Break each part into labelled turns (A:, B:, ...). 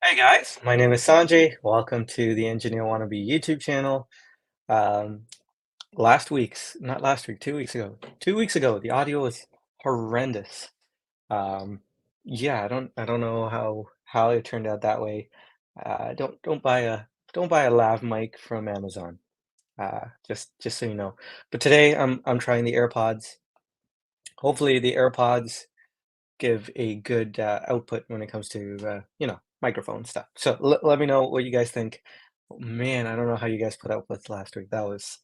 A: Hey guys, my name is Sanjay. Welcome to the Engineer Wannabe YouTube channel. Um, not last week, 2 weeks ago. 2 weeks ago, the audio was horrendous. Um, yeah, I don't know how it turned out that way. Don't buy a lav mic from Amazon. Just so you know. But today I'm trying the AirPods. Hopefully the AirPods give a good output when it comes to microphone stuff. So let me know what you guys think. Man, I don't know how you guys put up with last week. That was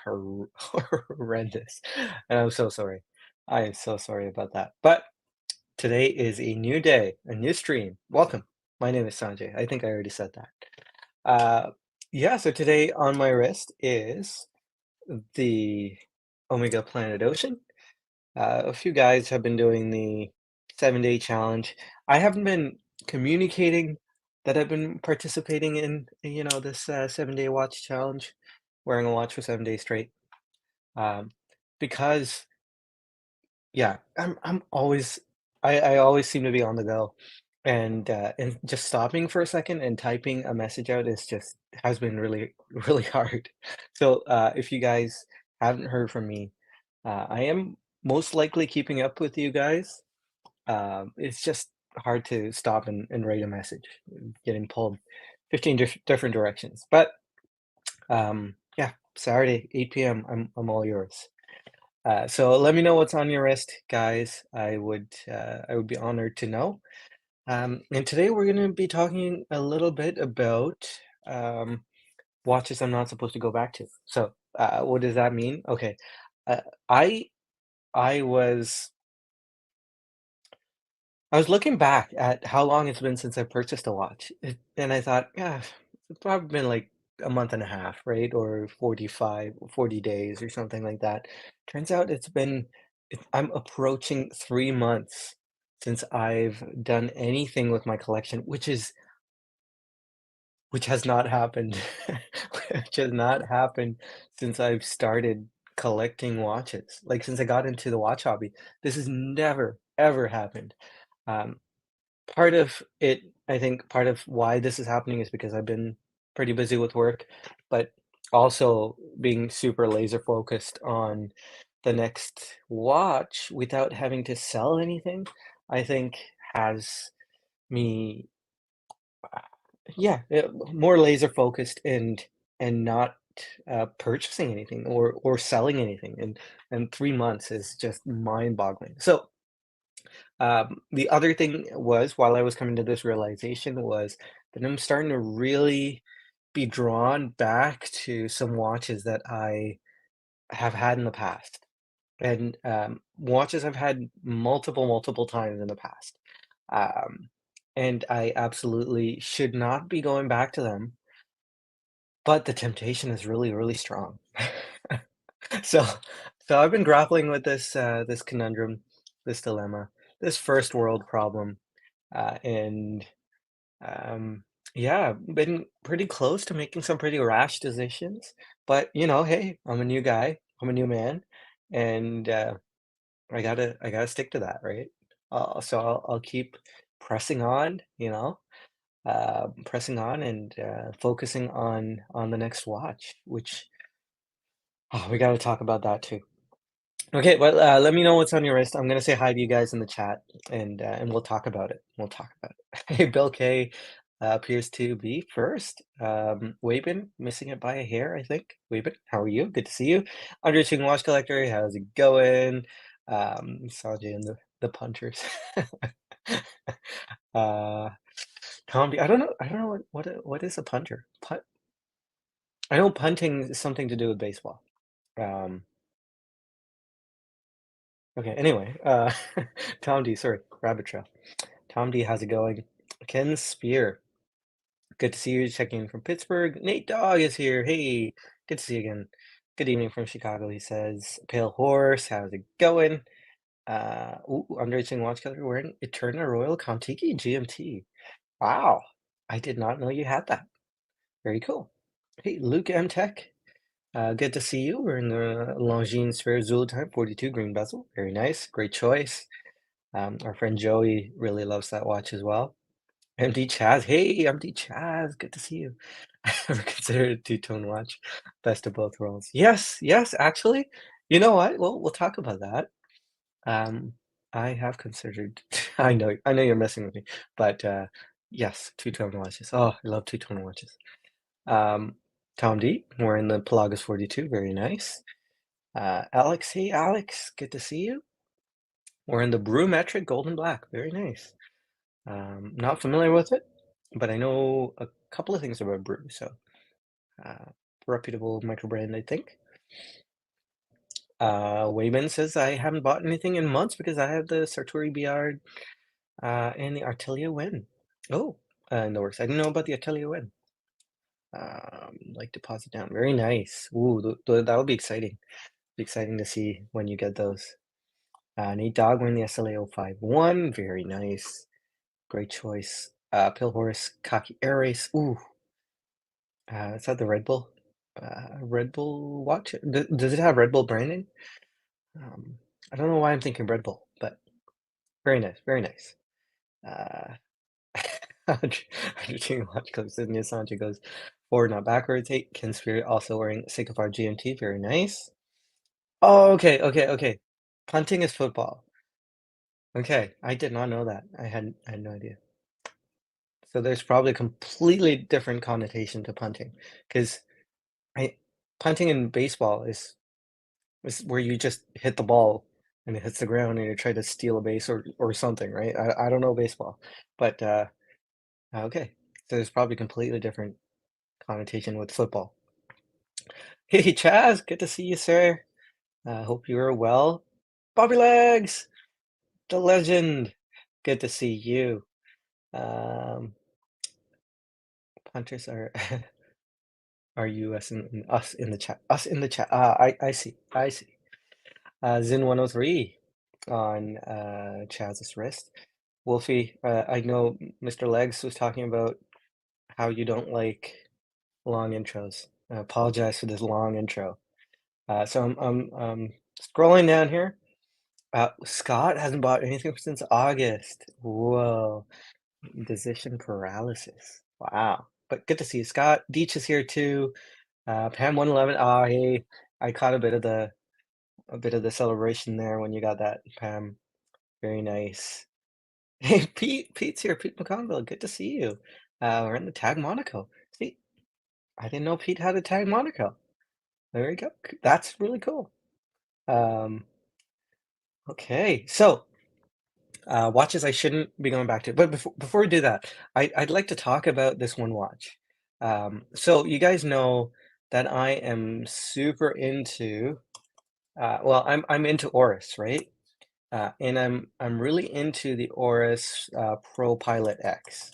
A: horrendous, and I'm so sorry. I am so sorry about that. But today is a new day, a new stream. Welcome. My name is Sanjay. I think I already said that. Uh, yeah. So today on my wrist is the Omega Planet Ocean. A few guys have been doing the 7-day challenge. I haven't been communicating that I've been participating in, this 7-day watch challenge, wearing a watch for 7 days straight. Um, because, yeah, I always seem to be on the go, and just stopping for a second and typing a message out is just has been really really hard. So if you guys haven't heard from me, I am most likely keeping up with you guys. It's just hard to stop and write a message, getting pulled 15 different directions. But yeah, Saturday, 8 p.m. I'm all yours. So let me know what's on your list, guys. I would be honored to know. And today we're going to be talking a little bit about um, watches I'm not supposed to go back to. So what does that mean? Okay, uh, I I was I was looking back at how long it's been since I purchased a watch, and I thought, yeah, it's probably been like a month and a half, right? Or 45, 40 days or something like that. Turns out I'm approaching 3 months since I've done anything with my collection, which has not happened, which has not happened since I've started collecting watches. Like since I got into the watch hobby, this has never, ever happened. Um, I think part of why this is happening is because I've been pretty busy with work, but also being super laser focused on the next watch without having to sell anything, I think has me, yeah, more laser focused and not purchasing anything or selling anything. And 3 months is just mind boggling. So the other thing was, while I was coming to this realization, was that I'm starting to really be drawn back to some watches that I have had in the past, and watches I've had multiple times in the past. Um, and I absolutely should not be going back to them, but the temptation is really, really strong. So, so I've been grappling with this conundrum, this dilemma, this first world problem, and um, yeah, been pretty close to making some pretty rash decisions. But hey, I'm a new guy, I'm a new man, and I gotta stick to that, right? So I'll keep pressing on, pressing on and focusing on the next watch, which we got to talk about that too. Okay, well, let me know what's on your list. I'm gonna say hi to you guys in the chat, and we'll talk about it. We'll talk about it. Hey, Bill K appears to be first. Wabin, missing it by a hair, I think. Wabin, how are you? Good to see you. Andre Ching Watch Collector, how's it going? Sanjay and the punters. uh, Comedy. I don't know what is a punter. I know punting is something to do with baseball. Um, Okay, anyway, Tom D, sorry, Rabbit Trail. Tom D, how's it going? Ken Spear, good to see you checking in from Pittsburgh. Nate Dogg is here. Hey, good to see you again. Good evening from Chicago, he says. Pale Horse, how's it going? Underaging Watch Color wearing Eterna Royal Contiki GMT. Wow, I did not know you had that. Very cool. Hey, Luke M Tech, good to see you. We're in the Longines Sphere Zulu Time 42 green bezel. Very nice. Great choice. Our friend Joey really loves that watch as well. MD Chaz. Hey, MD Chaz. Good to see you. I ever considered a two-tone watch best of both worlds? Yes, yes, actually. You know what? Well, we'll talk about that. Um, I have considered I know you're messing with me, but, yes, two-tone watches. Oh, I love two-tone watches. Um, Tom D, wearing the Pelagas 42, very nice. Alex, hey, Alex, good to see you. Wearing the Brumetric Golden Black, very nice. Not familiar with it, but I know a couple of things about Brew, so, uh, reputable micro brand, I think. Wayman says, "I haven't bought anything in months because I have the Sartori BR, and the Artilia Win." Oh, in the works. I didn't know about the Artilia Win. Like deposit down. Very nice. Ooh, that would be exciting. Be exciting to see when you get those. Nate Dogg win the SLA 051. Very nice. Great choice. Pill Horse, Cocky Air Race. Ooh, is that the Red Bull? Red Bull watch? Does it have Red Bull branding? Um, I don't know why I'm thinking Red Bull, but very nice, very nice. Uh, Argentina watch clips. Sydney Asante goes forward, not backwards. Hey, Ken Spirit also wearing Sycamore GMT. Very nice. Oh, okay, okay, okay. Punting is football. Okay, I did not know that. I had no idea. So there's probably a completely different connotation to punting, because I punting in baseball is where you just hit the ball and it hits the ground and you try to steal a base or something, right? I don't know baseball, but okay. So there's probably completely different connotation with football. Hey, Chaz, good to see you, sir. Hope you are well. Bobby Legs, the legend. Good to see you. Um, Punters are you us in us in the chat? Us in the chat. I see. I see. Zin 103 on Chaz's wrist. Wolfie, I know Mr. Legs was talking about how you don't like long intros. I apologize for this long intro. So I'm scrolling down here. Scott hasn't bought anything since August. Whoa, decision paralysis. Wow. But good to see you, Scott. Deech is here too. Pam 111. Ah, hey, I caught a bit of the celebration there when you got that, Pam. Very nice. Hey, Pete's here. Pete McConville. Good to see you. We're in the Tag Monaco. See, I didn't know Pete had a Tag Monaco. There you go. That's really cool. Um, okay, so watches I shouldn't be going back to. But before we do that, I'd like to talk about this one watch. So you guys know that I am super into well, I'm into Oris, right? And I'm really into the Oris Pro Pilot X,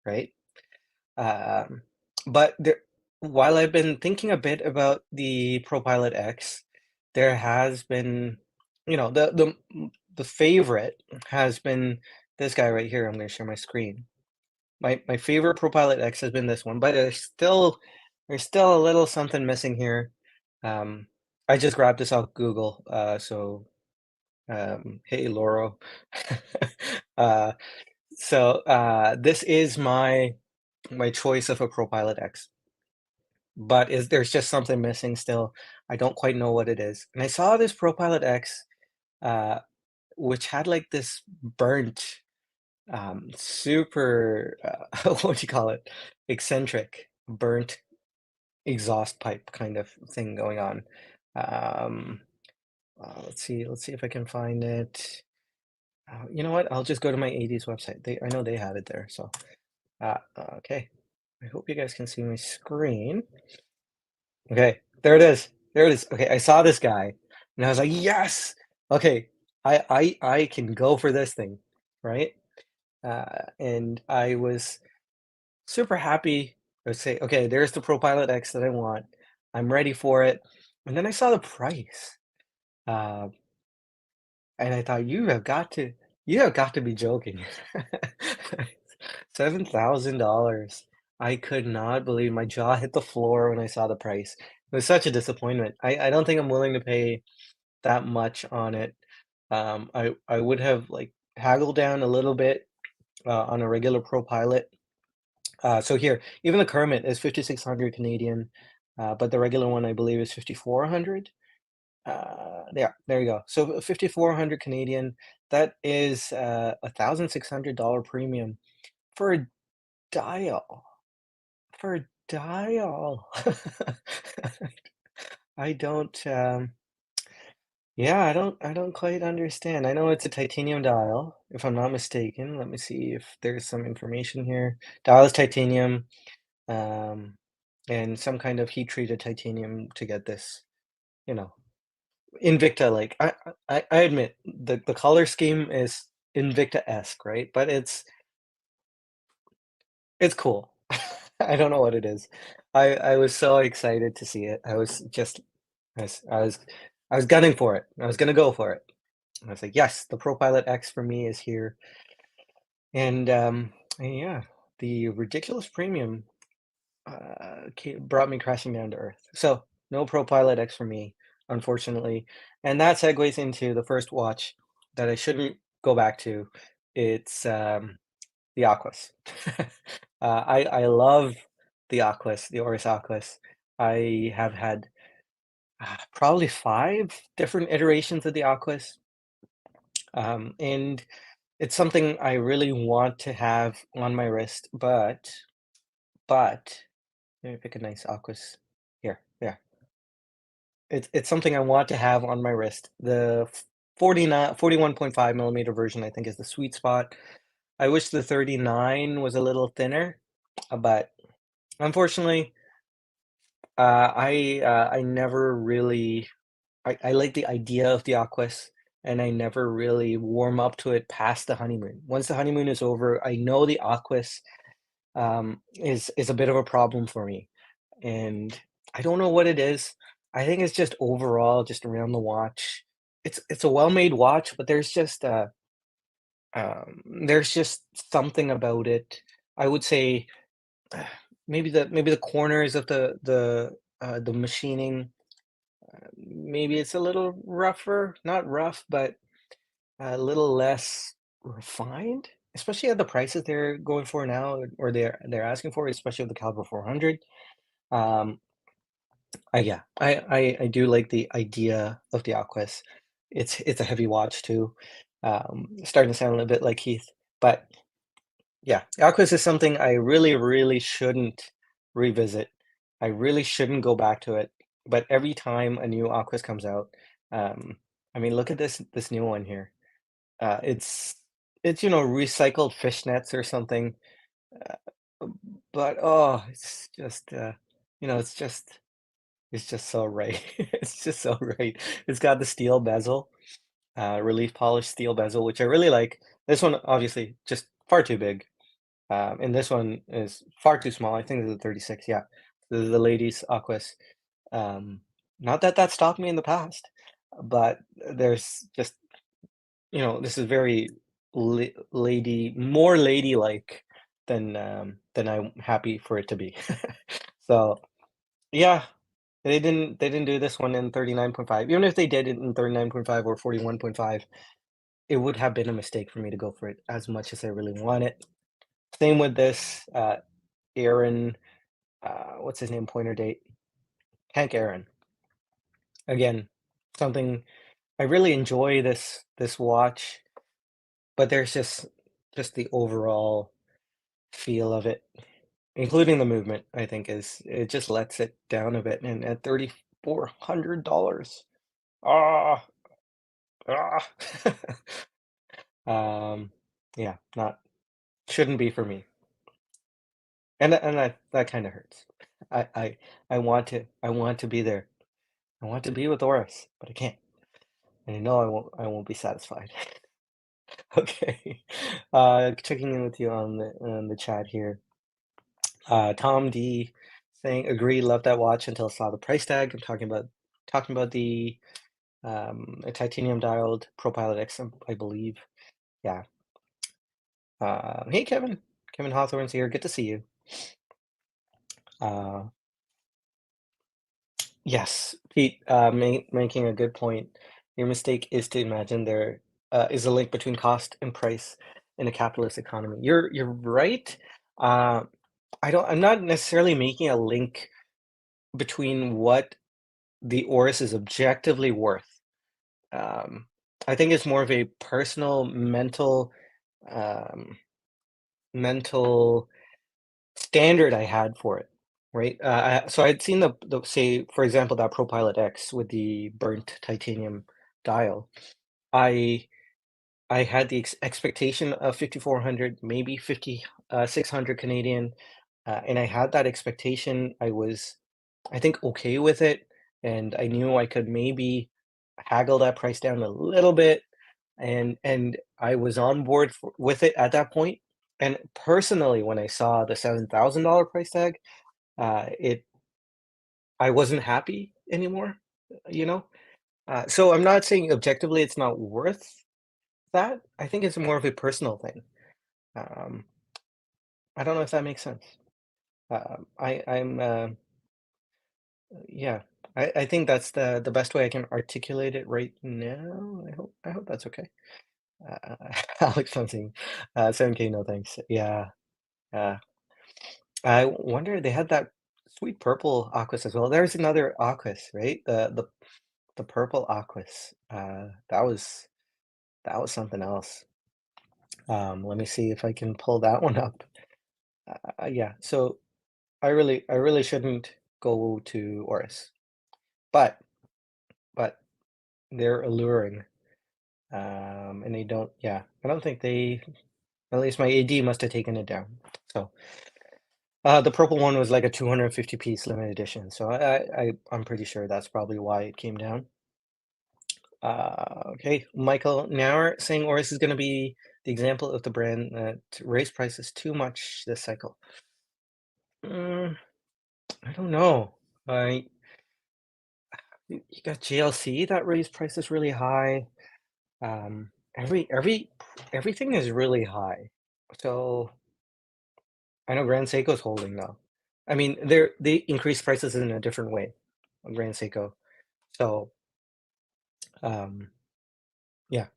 A: right? Um, but there, while I've been thinking a bit about the ProPilot X, there has been, you know, the favorite has been this guy right here. I'm going to share my screen. My favorite ProPilot X has been this one, but there's still a little something missing here. Um, I just grabbed this off Google, so hey Lauro. uh, this is my choice of a ProPilot X, but is there's just something missing still. I don't quite know what it is. And I saw this ProPilot X, uh, which had like this burnt, super, what do you call it? Eccentric, burnt exhaust pipe kind of thing going on. Um, let's see if I can find it. You know what? I'll just go to my 80s website. I know they had it there. So, okay. I hope you guys can see my screen. Okay, there it is. There it is. Okay, I saw this guy and I was like, yes. Okay, I can go for this thing, right? And I was super happy to say, okay, there's the ProPilot X that I want. I'm ready for it. And then I saw the price. Uh, and I thought, you have got to be joking. $7,000. I could not believe my jaw hit the floor when I saw the price. It was such a disappointment. I don't think I'm willing to pay that much on it. I would have like haggled down a little bit, on a regular Pro Pilot. So here, even the Kermit is 5,600 Canadian, but the regular one I believe is 5,400. There you go. So 5,400 Canadian, that is $1,600 premium for a dial. For a dial. I don't yeah, I don't quite understand. I know it's a titanium dial, if I'm not mistaken. Let me see if there's some information here. Dial is titanium, um, and some kind of heat treated titanium to get this, you know, Invicta, like, I admit the color scheme is Invicta-esque, right? But it's cool. I don't know what it is. I was so excited to see it. I was I was I was gunning for it. I was gonna go for it. I was like, "Yes, the ProPilot X for me is here." And yeah, the ridiculous premium brought me crashing down to earth. So no ProPilot X for me, unfortunately. And that segues into the first watch that I shouldn't go back to. It's the Aquas. I love the Aquas, the Oris Aquas. I have had probably 5 different iterations of the Aquas, and it's something I really want to have on my wrist, but let me pick a nice Aquas. Here, yeah. It's something I want to have on my wrist. The 41.5 millimeter version, I think, is the sweet spot. I wish the 39 was a little thinner, but unfortunately, I never really I like the idea of the Aquas, and I never really warm up to it past the honeymoon. Once the honeymoon is over, I know the Aquas, is a bit of a problem for me, and I don't know what it is. I think it's just overall, just around the watch. It's a well-made watch, but there's just something about it. I would say maybe the corners of the machining, maybe it's a little rougher, not rough, but a little less refined, especially at the prices they're going for now, or they're asking for, especially with the Caliber 400. Um, yeah, I do like the idea of the Aquas. It's a heavy watch too. Starting to sound a little bit like Heath, but yeah, Aquas is something I really, really shouldn't revisit. I really shouldn't go back to it. But every time a new Aquas comes out, um, I mean, look at this new one here. It's recycled fishnets or something. But oh, it's just so right. It's just so right. It's got the steel bezel, relief polished steel bezel, which I really like. This one obviously just far too big. And this one is far too small. I think it's a 36, yeah. The ladies Aquas. Um, Not that that stopped me in the past, but there's just, this is very more ladylike than I'm happy for it to be. So, yeah, they didn't do this one in 39.5. Even if they did it in 39.5 or 41.5, it would have been a mistake for me to go for it as much as I really want it. Same with this, Aaron, what's his name, pointer date? Hank Aaron. Again, something I really enjoy this watch, but there's just the overall feel of it, including the movement, I think it just lets it down a bit, and at $3,400, ah, ah. Um, yeah, not shouldn't be for me, and that kinda hurts. I I I want to be there. I want to be with Oris, but I can't, and I know I won't be satisfied. Okay. Checking in with you on the chat here. Tom D saying, "Agree, love that watch until I saw the price tag." I'm talking about the a titanium dialed ProPilot X, I believe. Yeah. Hey, Kevin. Kevin Hawthorne's here. Good to see you. Uh, yes, Pete, making a good point. Your mistake is to imagine there is a link between cost and price. in a capitalist economy. You're right. Uh, I'm not necessarily making a link between what the Oris is objectively worth. Um, I think it's more of a personal um, mental standard I had for it, right? So I'd seen the say, for example, that ProPilot X with the burnt titanium dial. I I had the expectation of 5,400, maybe 600 Canadian, and I had that expectation. I was, I think, okay with it, and I knew I could maybe haggle that price down a little bit, and I was on board with it at that point. And personally, when I saw the $7,000 price tag, it I wasn't happy anymore, you know. So I'm not saying objectively it's not worth that. I think it's more of a personal thing. Um, I don't know if that makes sense. I'm yeah. I think that's the best way I can articulate it right now. I hope that's okay. Uh, Alex something, 7K, no thanks. Yeah. Uh, I wonder they had that sweet purple Aquas as well. There's another Aquas, right? The purple Aquas. That was something else. Let me see if I can pull that one up. Yeah. So I really shouldn't go to Oris, but but they're alluring, and they don't. Yeah, I don't think they. At least my AD must have taken it down. So the purple one was like a 250 piece limited edition. So I'm pretty sure that's probably why it came down. Okay, Michael Nauer saying Oris is going to be the example of the brand that raised prices too much this cycle. Mm, I don't know. I you got JLC that raised prices really high. Um, everything is really high. So I know Grand Seiko's holding though. I mean, they increase prices in a different way on Grand Seiko. So um, yeah,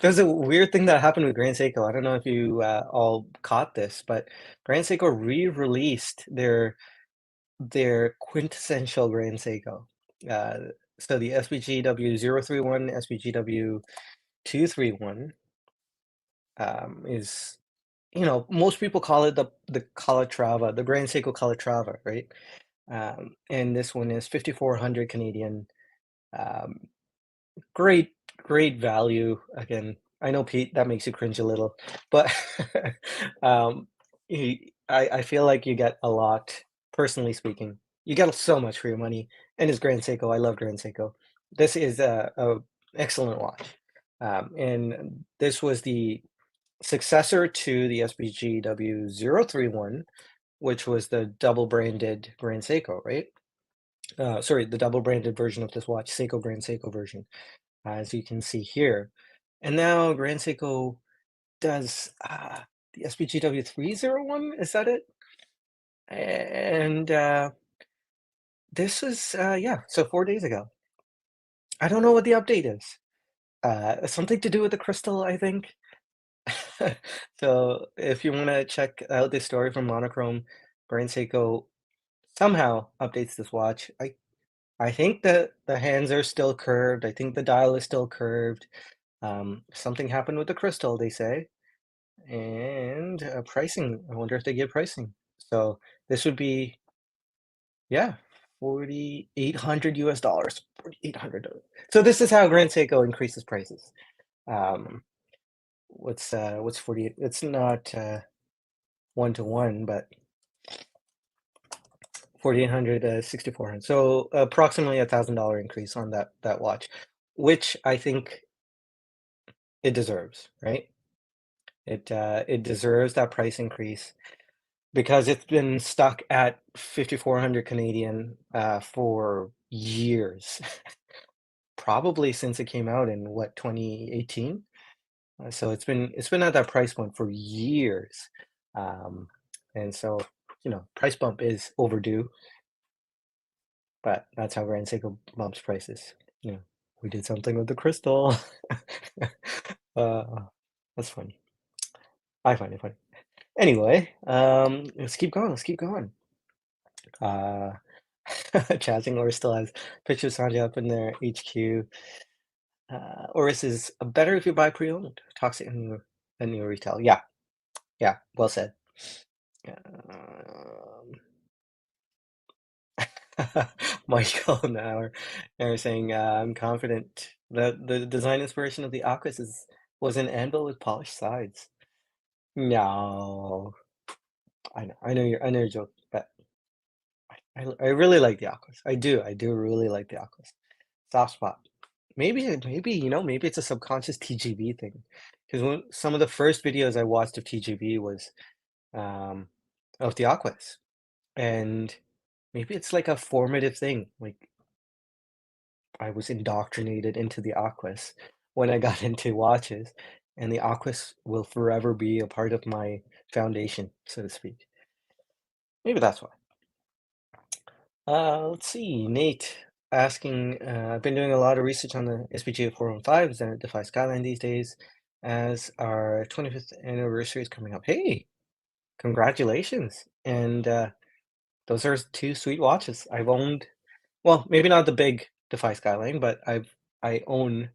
A: there's a weird thing that happened with Grand Seiko. I don't know if you all caught this, but Grand Seiko re-released their quintessential Grand Seiko. Uh, so the SBGW 031, SBGW 231 is, most people call it the Calatrava, the Grand Seiko Calatrava, right? And this one is 5,400 Canadian. Um, great, great value. Again, I know Pete, that makes you cringe a little, but um, I feel like you get a lot, personally speaking. You get so much for your money, and it's Grand Seiko. I love Grand Seiko. This is a excellent watch, and this was the successor to the SBGW 031, which was the double branded Grand Seiko, right? Sorry, the double branded version of this watch, Seiko Grand Seiko version, as you can see here. And now Grand Seiko does the SBGW 301, is that it? And this is, yeah, so 4 days ago. I don't know what the update is. Something to do with the crystal, I think. So if you want to check out this story from Monochrome, Grand Seiko somehow updates this watch. I think that the hands are still curved. I think the dial is still curved. Something happened with the crystal, they say, and pricing. I wonder if they give pricing. So this would be, yeah, 4,800 US dollars. 4,800. So this is how Grand Seiko increases prices. Um, what's 48? It's not one to one, but 4,800, 6,400. So approximately $1,000 increase on that watch, which I think it deserves, right? It deserves that price increase because it's been stuck at 5,400 Canadian for years, probably since it came out in what, 2018. So it's been at that price point for years, um, and so price bump is overdue. But that's how Grand Seiko bumps prices. You know, we did something with the crystal. uh, that's funny. I find it funny. Anyway, let's keep going. Let's keep going. Uh, Chasing or still has pictures Sanjay up in their HQ. Oris is better if you buy pre-owned. Toxic and new retail. Yeah, yeah. Well said. Um, Michael now are saying, I'm confident that the design inspiration of the Aquas was an anvil with polished sides. No, I know you're joking, but I really like the Aquas. I do really like the Aquas. Soft spot. Maybe, maybe it's a subconscious TGV thing. Because when some of the first videos I watched of TGV was um of the Aquas. And maybe it's like a formative thing. Like I was indoctrinated into the Aquas when I got into watches, and the Aquas will forever be a part of my foundation, so to speak. Maybe that's why. Let's see. Nate asking, I've been doing a lot of research on the SPGA 415s and Defy Skyline these days as our 25th anniversary is coming up. Hey, congratulations. And those are two sweet watches. I've owned, well, maybe not the big Defy Skyline, but I own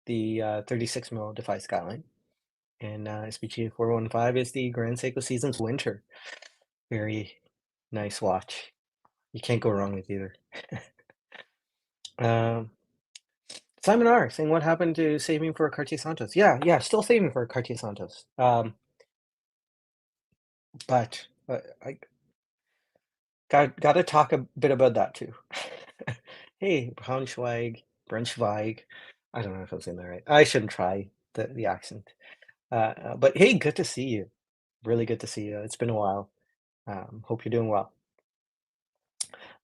A: the 36 mil Defy Skyline. And SPGA 415 is the Grand Seiko Seasons Winter. Very nice watch. You can't go wrong with either. Um, Simon R saying, "What happened to saving for a Cartier Santos?" Yeah, yeah, still saving for a Cartier Santos. But I gotta talk a bit about that too. Hey, Braunschweig. I don't know if I'm saying that right. I shouldn't try the accent. But hey, good to see you. Really good to see you. It's been a while. Hope you're doing well.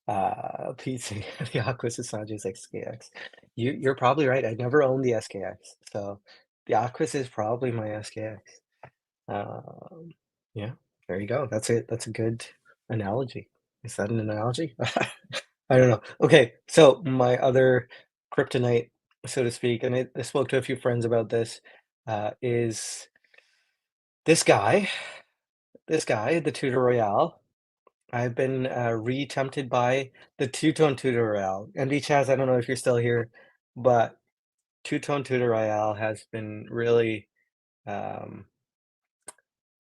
A: PC, the Aqua Sanjay's XKX. You're probably right. I never owned the SKX, so the Aquas is probably my SKX. Um, yeah, there you go. That's a good analogy. Is that an analogy? I don't know. Okay, so my other kryptonite, so to speak, and I spoke to a few friends about this, is this guy, the Tudor Royale. I've been re-tempted by the two-tone Tudor Royale. MD Chaz, I don't know if you're still here, but two-tone Tudor Royale has been um,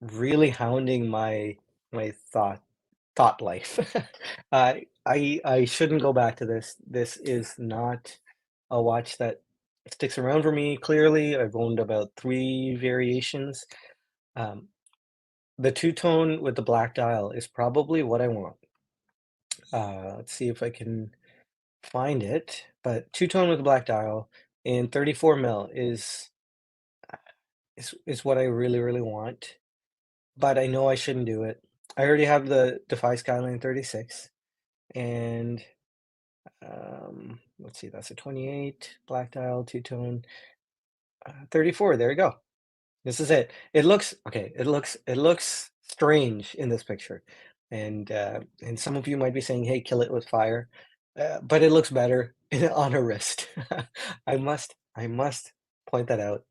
A: really hounding my thought life. I shouldn't go back to this. This is not a watch that sticks around for me. Clearly, I've owned about three variations. Um, the two-tone with the black dial is probably what I want. Let's see if I can find it. But two-tone with the black dial in 34 mil is what I really want. But I know I shouldn't do it. I already have the Defy Skyline 36, and let's see, that's a 28 black dial two-tone, 34. There you go. This is it. It looks okay. It looks strange in this picture, and some of you might be saying, "Hey, kill it with fire," but it looks better on a wrist. I must point that out.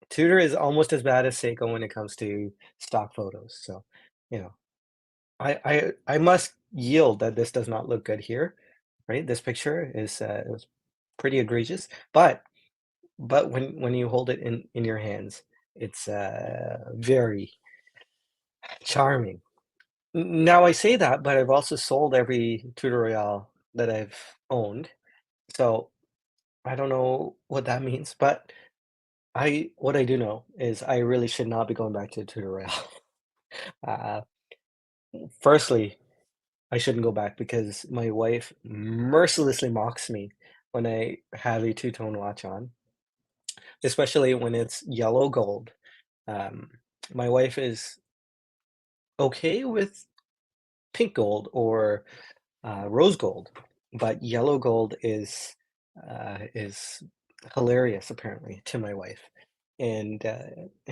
A: Tudor is almost as bad as Seiko when it comes to stock photos. So, you know, I must yield that this does not look good here, right? This picture is it was pretty egregious, but when you hold it in your hands, it's very charming. Now I say that, but I've also sold every Tudor Royale that I've owned, so I don't know what that means, but I what I do know is I really should not be going back to Tudor Royale. Uh, Firstly, I shouldn't go back because my wife mercilessly mocks me when I have a two-tone watch on, especially when it's yellow gold. Um, my wife is okay with pink gold or rose gold, but yellow gold is hilarious apparently to my wife, and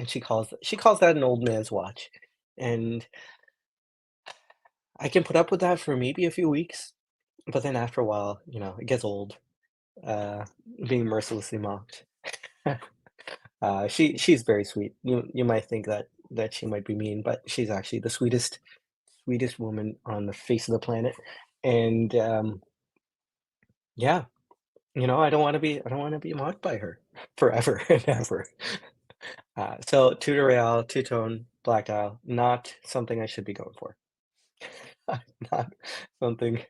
A: she calls that an old man's watch, and I can put up with that for maybe a few weeks, but then after a while, it gets old, uh, being mercilessly mocked. She's very sweet. You might think that that she might be mean, but she's actually the sweetest woman on the face of the planet. And yeah, I don't want to be mocked by her forever and ever. So Tudor Real, two tone, black dial, not something I should be going for. Not something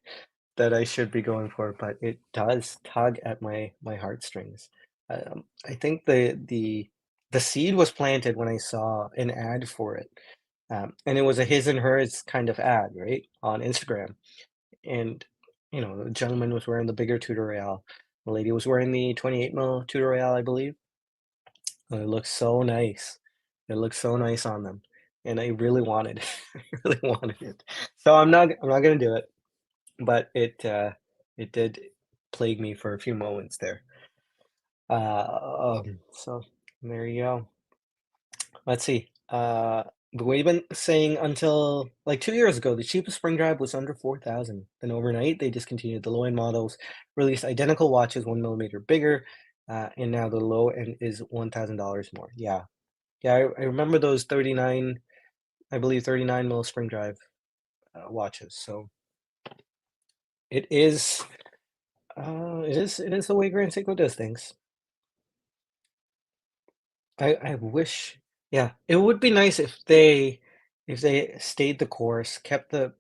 A: that I should be going for, but it does tug at my heartstrings. I think the seed was planted when I saw an ad for it, and it was a his and hers kind of ad, right, on Instagram. And the gentleman was wearing the bigger Tudor Real, the lady was wearing the 28 mil Tudor Real, I believe. And it looks so nice. It looks so nice on them, and I really wanted, I really wanted it. So I'm not gonna do it. But it did plague me for a few moments there. So there you go. Let's see. We've been saying until like 2 years ago, the cheapest spring drive was under 4,000. Then overnight, they discontinued the low end models, released identical watches 1 millimeter bigger, and now the low end is $1,000 more. Yeah, yeah, I remember those 39, I believe 39 mil spring drive watches. So it is. It is the way Grand Seiko does things. I wish, yeah, it would be nice if they stayed the course, kept the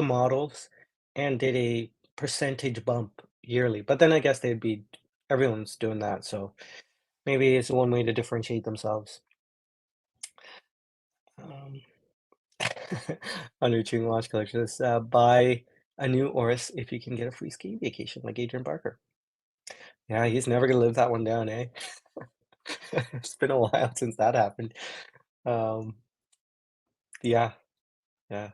A: models, and did a percentage bump yearly. But then I guess they'd be everyone's doing that, so maybe it's one way to differentiate themselves. Um, under Chewing Watch Collections, buy a new Oris if you can get a free ski vacation like Adrian Barker. Yeah, he's never gonna live that one down, eh? It's been a while since that happened. Um, yeah, yeah.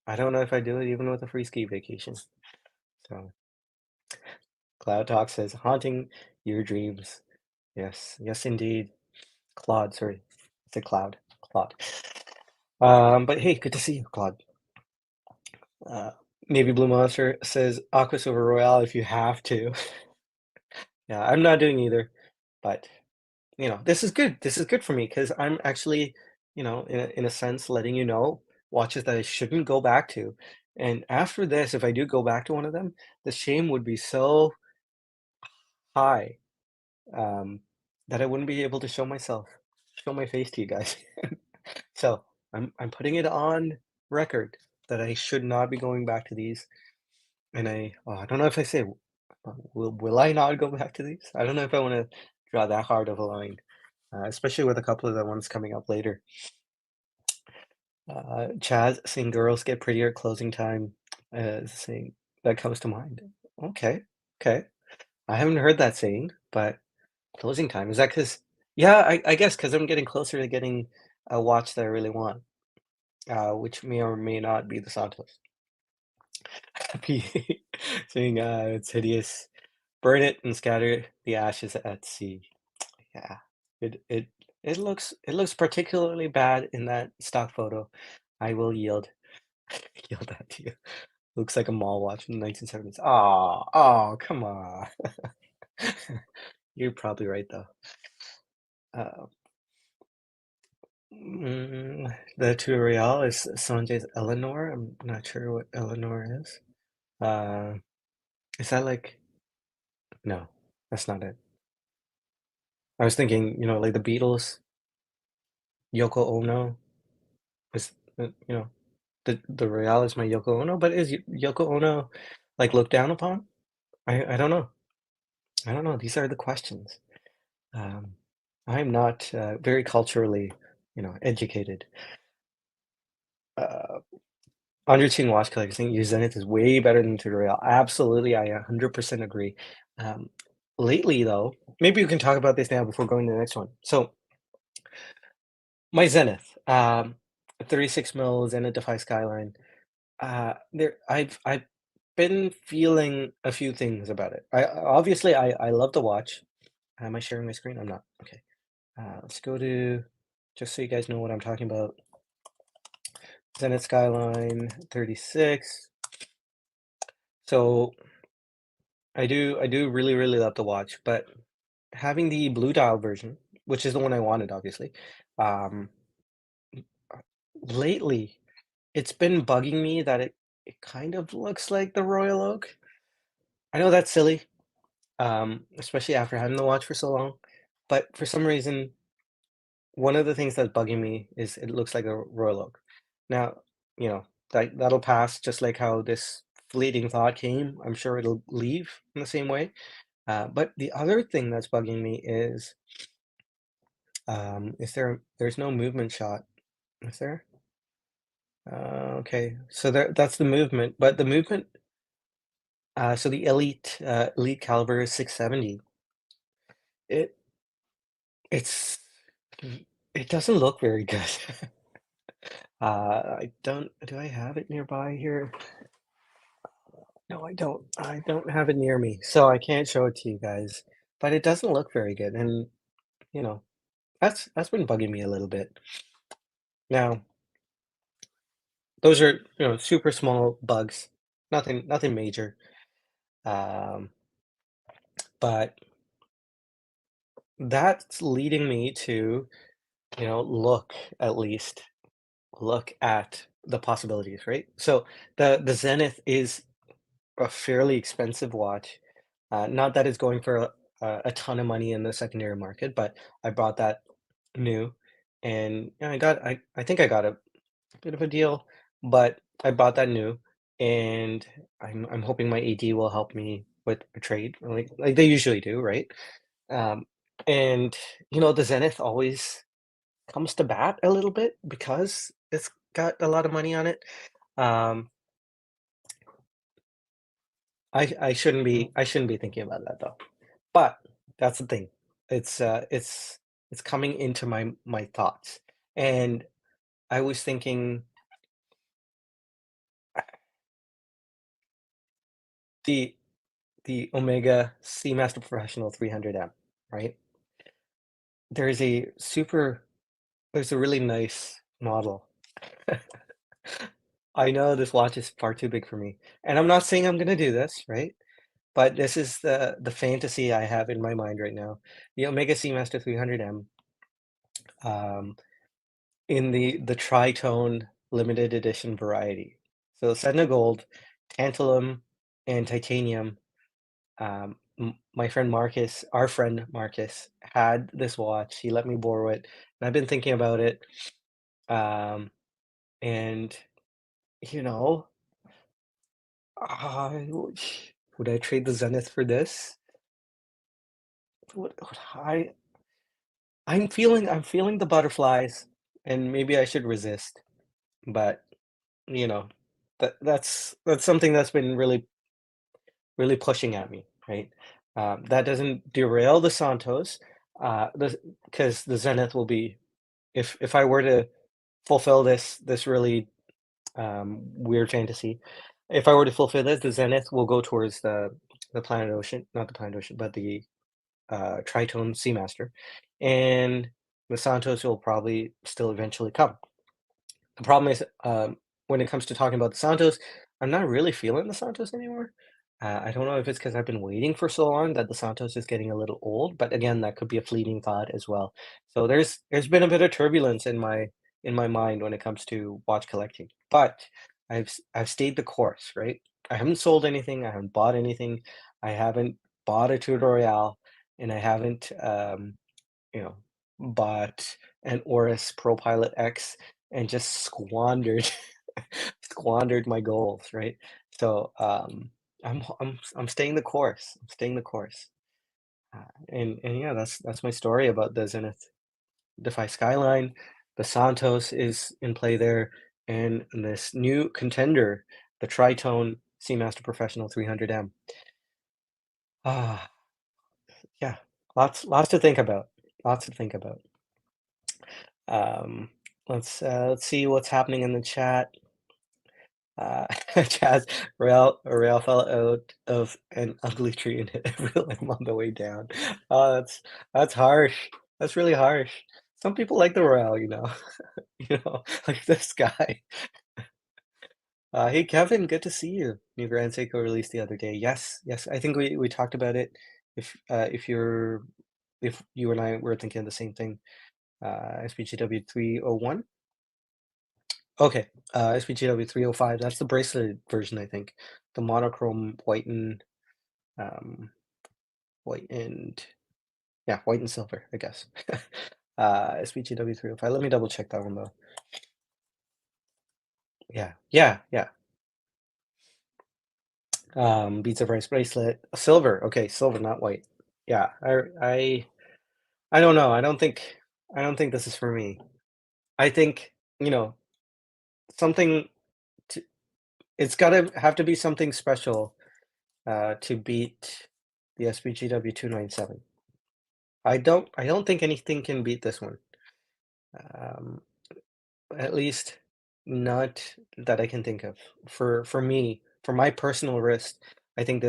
A: I don't know if I do it even with a free ski vacation. So, Cloud Talk says, haunting your dreams. Yes, yes, indeed. Claude, sorry. It's a cloud. Claude. But hey, good to see you, Claude. Uh, Navy Blue Monster says, Aqua Silver Royale if you have to. Yeah, I'm not doing either, but this is good. This is good for me because I'm actually, in a sense, letting you know watches that I shouldn't go back to. And after this, if I do go back to one of them, the shame would be so high, um, that I wouldn't be able to show my face to you guys. So I'm putting it on record that I should not be going back to these. And I don't know if I say, will I not go back to these? I don't know if I want to draw that hard of a line, especially with a couple of the ones coming up later. Chaz saying girls get prettier at closing time, saying that comes to mind. Okay, okay. I haven't heard that saying, but closing time, is that because? Yeah, I guess because 'cause I'm getting closer to getting a watch that I really want, which may or may not be the Santos. Happy saying, "It's hideous. Burn it and scatter the ashes at sea." Yeah, it looks particularly bad in that stock photo. I will yield yield that to you. Looks like a mall watch in the 1970s. Oh, oh, come on. You're probably right, though. Uh the tutorial is Sanjay's Eleanor. I'm not sure what Eleanor is. Uh, is that like, no, that's not it. I was thinking, like the Beatles, Yoko Ono is, the Royale is my Yoko Ono, but is Yoko Ono like looked down upon? I don't know. I don't know. These are the questions. Um, I'm not very culturally, educated. Uh, Underachieving watch collectors think your Zenith is way better than Tutorial. Absolutely, I 100% agree. Um, Lately, though, maybe we can talk about this now before going to the next one. So, my Zenith, 36 mil Zenith Defy Skyline. I've been feeling a few things about it. I love the watch. Am I sharing my screen? I'm not. Okay. Let's go to just so you guys know what I'm talking about. Zenith Skyline 36. So I do really, really love the watch, but having the blue dial version, which is the one I wanted, obviously, um, lately, it's been bugging me that it kind of looks like the Royal Oak. I know that's silly, especially after having the watch for so long, but for some reason, one of the things that's bugging me is it looks like a Royal Oak. Now, you know, that'll pass just like how this fleeting thought came. I'm sure it'll leave in the same way. But the other thing that's bugging me is there's no movement shot. Is there? Okay, so that's the movement, but the movement, so the elite caliber is 670. It it's it doesn't look very good. I don't do I have it nearby here? No, I don't. I don't have it near me, so I can't show it to you guys. But it doesn't look very good, and you know that's been bugging me a little bit. Now, those are super small bugs, nothing major. Um, but that's leading me to look at least look at the possibilities, right? So the Zenith is a fairly expensive watch. Not that it's going for a ton of money in the secondary market, but I bought that new, and I think I got a bit of a deal, but I bought that new, and I'm hoping my AD will help me with a trade, like they usually do, right? Um, and the Zenith always comes to bat a little bit because it's got a lot of money on it. Um, I shouldn't be thinking about that though. But that's the thing. It's it's coming into my thoughts. And I was thinking the the Omega Seamaster Professional 300M, right? There's a super there's a really nice model. I know this watch is far too big for me. And I'm not saying I'm gonna do this, right? But this is the fantasy I have in my mind right now. The Omega Seamaster 300M, um, in the Tritone limited edition variety. So Sedna Gold, Tantalum, and Titanium. My friend Marcus, our friend Marcus, had this watch. He let me borrow it, and I've been thinking about it. Um, and you know, I would I trade the Zenith for this? Would I'm feeling the butterflies, and maybe I should resist, but, you know, that's something that's been really pushing at me, right? That doesn't derail the Santos, because the Zenith will be if I were to fulfill this really, weird fantasy, if I were to fulfill this, the Zenith will go towards the Planet Ocean, not the Planet Ocean, but the Tritone Seamaster, and the Santos will probably still eventually come. The problem is, when it comes to talking about the Santos, I'm not really feeling the Santos anymore. I don't know if it's because I've been waiting for so long that the Santos is getting a little old, but again, that could be a fleeting thought as well. So there's been a bit of turbulence in my mind when it comes to watch collecting, but I've stayed the course, right? I haven't sold anything, I haven't bought anything, I haven't bought a Tudor Royale, and I haven't, you know, bought an Oris ProPilot X and just squandered squandered my goals, right? So, I'm staying the course. I'm staying the course. And yeah, that's my story about the Zenith Defy Skyline. The Santos is in play there, and this new contender, the Tritone Seamaster Professional 300M. Ah, yeah, lots to think about. Lots to think about. Um, let's see what's happening in the chat. Chaz, Rail fell out of an ugly tree and hit everyone on the way down. Oh, that's harsh. That's really harsh. Some people like the Royale, like this guy. Hey Kevin, good to see you. New Grand Seiko released the other day. Yes, yes, I think we talked about it. If you and I were thinking of the same thing, SPGW 301. Okay, SPGW 305, that's the bracelet version, I think. The monochrome um, white and yeah, white and silver, I guess. SPGW 305. Let me double check that one though. Yeah, yeah, yeah. Beads of Rice bracelet, silver. Okay, silver, not white. Yeah, I don't know. I don't think this is for me. I think, you know, something to, it's gotta have to be something special to beat the SPGW 297. I don't think anything can beat this one. Um, at least not that I can think of. For me, for my personal wrist, I think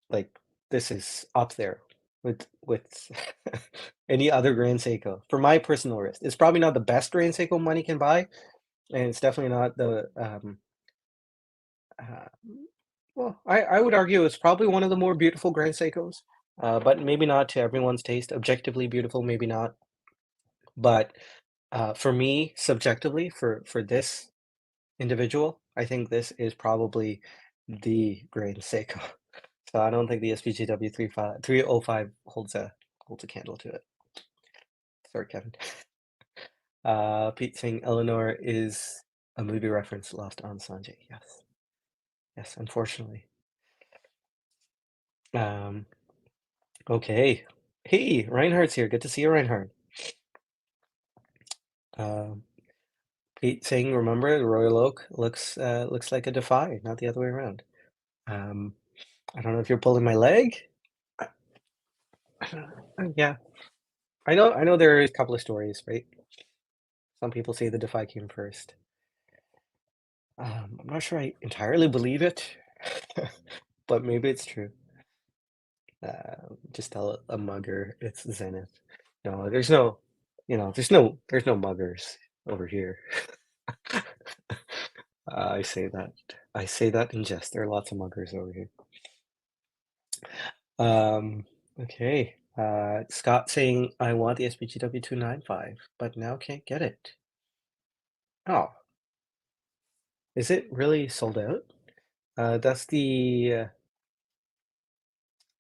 A: like this is up there with any other Grand Seiko. For my personal wrist. It's probably not the best Grand Seiko money can buy, and it's definitely not uh, well, I would argue it's probably one of the more beautiful Grand Seikos, but maybe not to everyone's taste. Objectively beautiful, maybe not. But for me, subjectively, for this individual, I think this is probably the Grand Seiko. So I don't think the SPGW 305 holds a candle to it. Sorry, Kevin. Pete saying Eleanor is a movie reference lost on Sanjay. Yes, yes, unfortunately. Um, okay. Hey, Reinhardt's here. Good to see you, Reinhardt. Um, Pete saying, remember, the Royal Oak looks like a Defy, not the other way around. Um, I don't know if you're pulling my leg. I, yeah, I know there is a couple of stories, right? Some people say the Defy came first. I'm not sure I entirely believe it, but maybe it's true. Just tell a mugger it's Zenith. No, there's no muggers over here. I say that. I say that in jest. There are lots of muggers over here. Um, okay. Scott saying, I want the SPGW 295, but now can't get it. Oh, is it really sold out? Uh, that's the uh,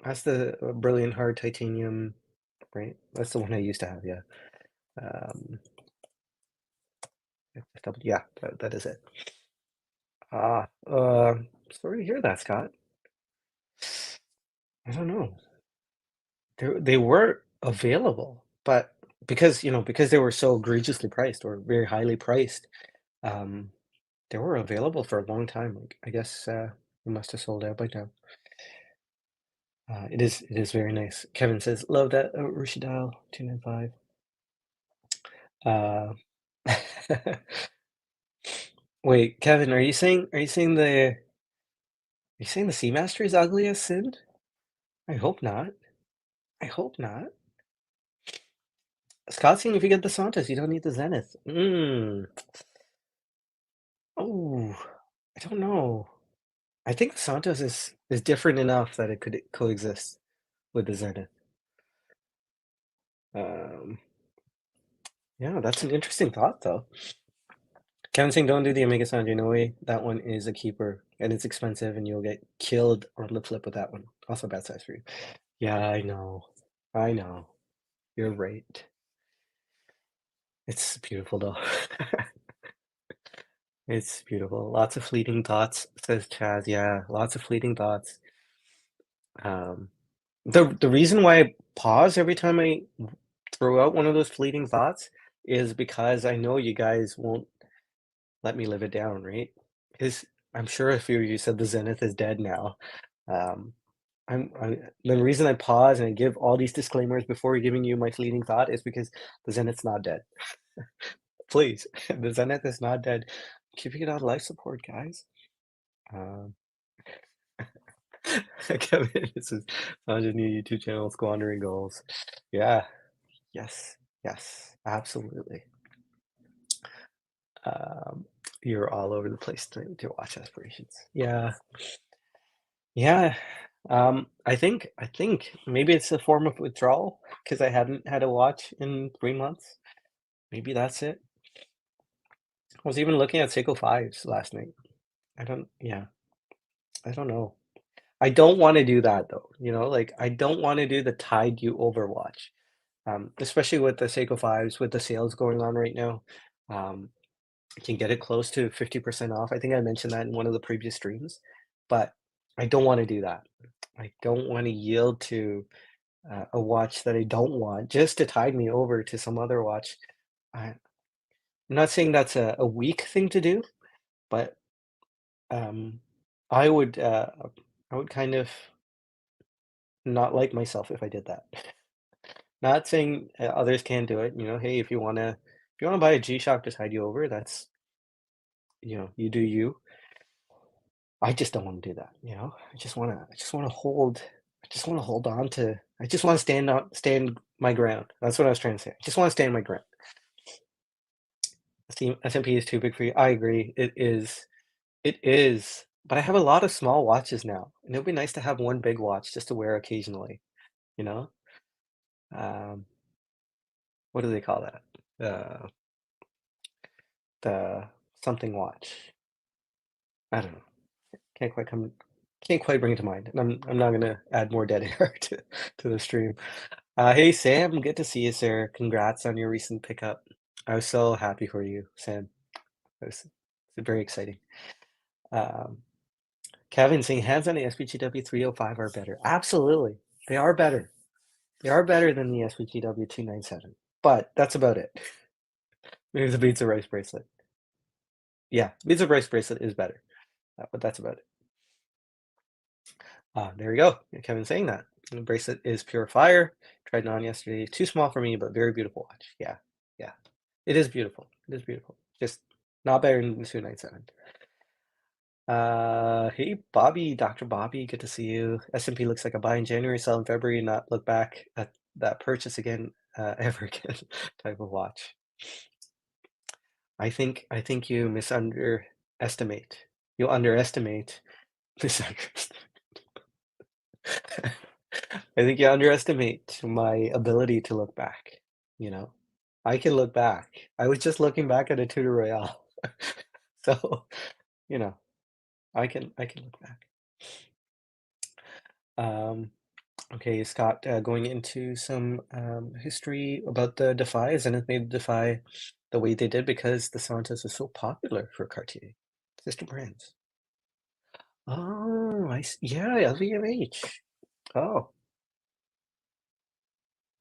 A: that's the Brilliant Hard Titanium, right? That's the one I used to have, yeah. Um, yeah, that is it. Ah, sorry to hear that, Scott. I don't know. They were available, but because they were so egregiously priced or very highly priced, um, they were available for a long time. Like, I guess we must have sold out by now. It is very nice. Kevin says, "Love that Rushidale 295." Uh, wait, Kevin, are you saying the Seamaster is ugly as sin? I hope not. I hope not. Scott's saying if you get the Santos, you don't need the Zenith. Oh, I don't know. I think the Santos is different enough that it could coexist with the Zenith. Um, yeah, that's an interesting thought, though. Kevin saying don't do the Omega Sanjay, no way. That one is a keeper, and it's expensive, and you'll get killed on the flip with that one. Also bad size for you. Yeah, I know. I know. You're right. It's beautiful, though. It's beautiful. Lots of fleeting thoughts, says Chaz. Yeah, lots of fleeting thoughts. Um, the reason why I pause every time I throw out one of those fleeting thoughts is because I know you guys won't let me live it down, right? Because I'm sure a few of you said the Zenith is dead now. Um, the reason I pause and I give all these disclaimers before giving you my fleeting thought is because the Zenith's not dead. Please, the Zenith is not dead. Keeping it on life support, guys. Um, Kevin, this is on your new YouTube channel, Squandering Goals. Yeah, yes, yes, absolutely. Um, you're all over the place to watch Aspirations. Yeah, yeah. I think maybe it's a form of withdrawal because I hadn't had a watch in 3 months. Maybe that's it. I was even looking at Seiko 5s last night. I don't yeah, I don't know. I don't wanna do that though, like, I don't wanna do the Tide You Overwatch, especially with the Seiko 5s, with the sales going on right now. You can get it close to 50% off. I think I mentioned that in one of the previous streams, but I don't wanna do that. I don't wanna yield to, a watch that I don't want just to tide me over to some other watch. I'm not saying that's a weak thing to do, but, um, I would, uh, I would kind of not like myself if I did that. Not saying, others can't do it, hey, if you wanna buy a G-Shock to tide you over, that's you do you. I just don't wanna do that, I just wanna hold on to I just wanna stand my ground. That's what I was trying to say. I just wanna stand my ground. See, S&P is too big for you. I agree. It is, but I have a lot of small watches now, and it would be nice to have one big watch just to wear occasionally, you know? Um, what do they call that? Uh, the something watch. I don't know. Can't quite come can't quite bring it to mind, and I'm not gonna add more dead air to the stream. Hey, Sam, good to see you, sir. Congrats on your recent pickup. I was so happy for you, Sam. It's very exciting. Um, Kevin saying hands on the SPGW 305 are better. Absolutely. They are better. They are better than the SPGW 297, but that's about it. Maybe the Beats of Rice bracelet. Yeah, Beats of Rice bracelet is better, but that's about it. There you go. Kevin saying that. The bracelet is pure fire. Tried it on yesterday. Too small for me, but very beautiful watch. Yeah, yeah. It is beautiful. It is beautiful. Just not better than the 297. Hey, Bobby, Dr. Bobby, good to see you. S&P looks like a buy in January, sell in February, not look back at that purchase again, ever again type of watch. I think you misunderestimate. You underestimate misunderestimate. I think you underestimate my ability to look back, you know? I can look back. I was just looking back at a Tudor Royale. So, you know, I can look back. Um, okay, Scott, going into some history about the Defy. Zenith made the Defy the way they did because the Santos was so popular for Cartier. Sister brands. Oh, yeah, LVMH. Oh.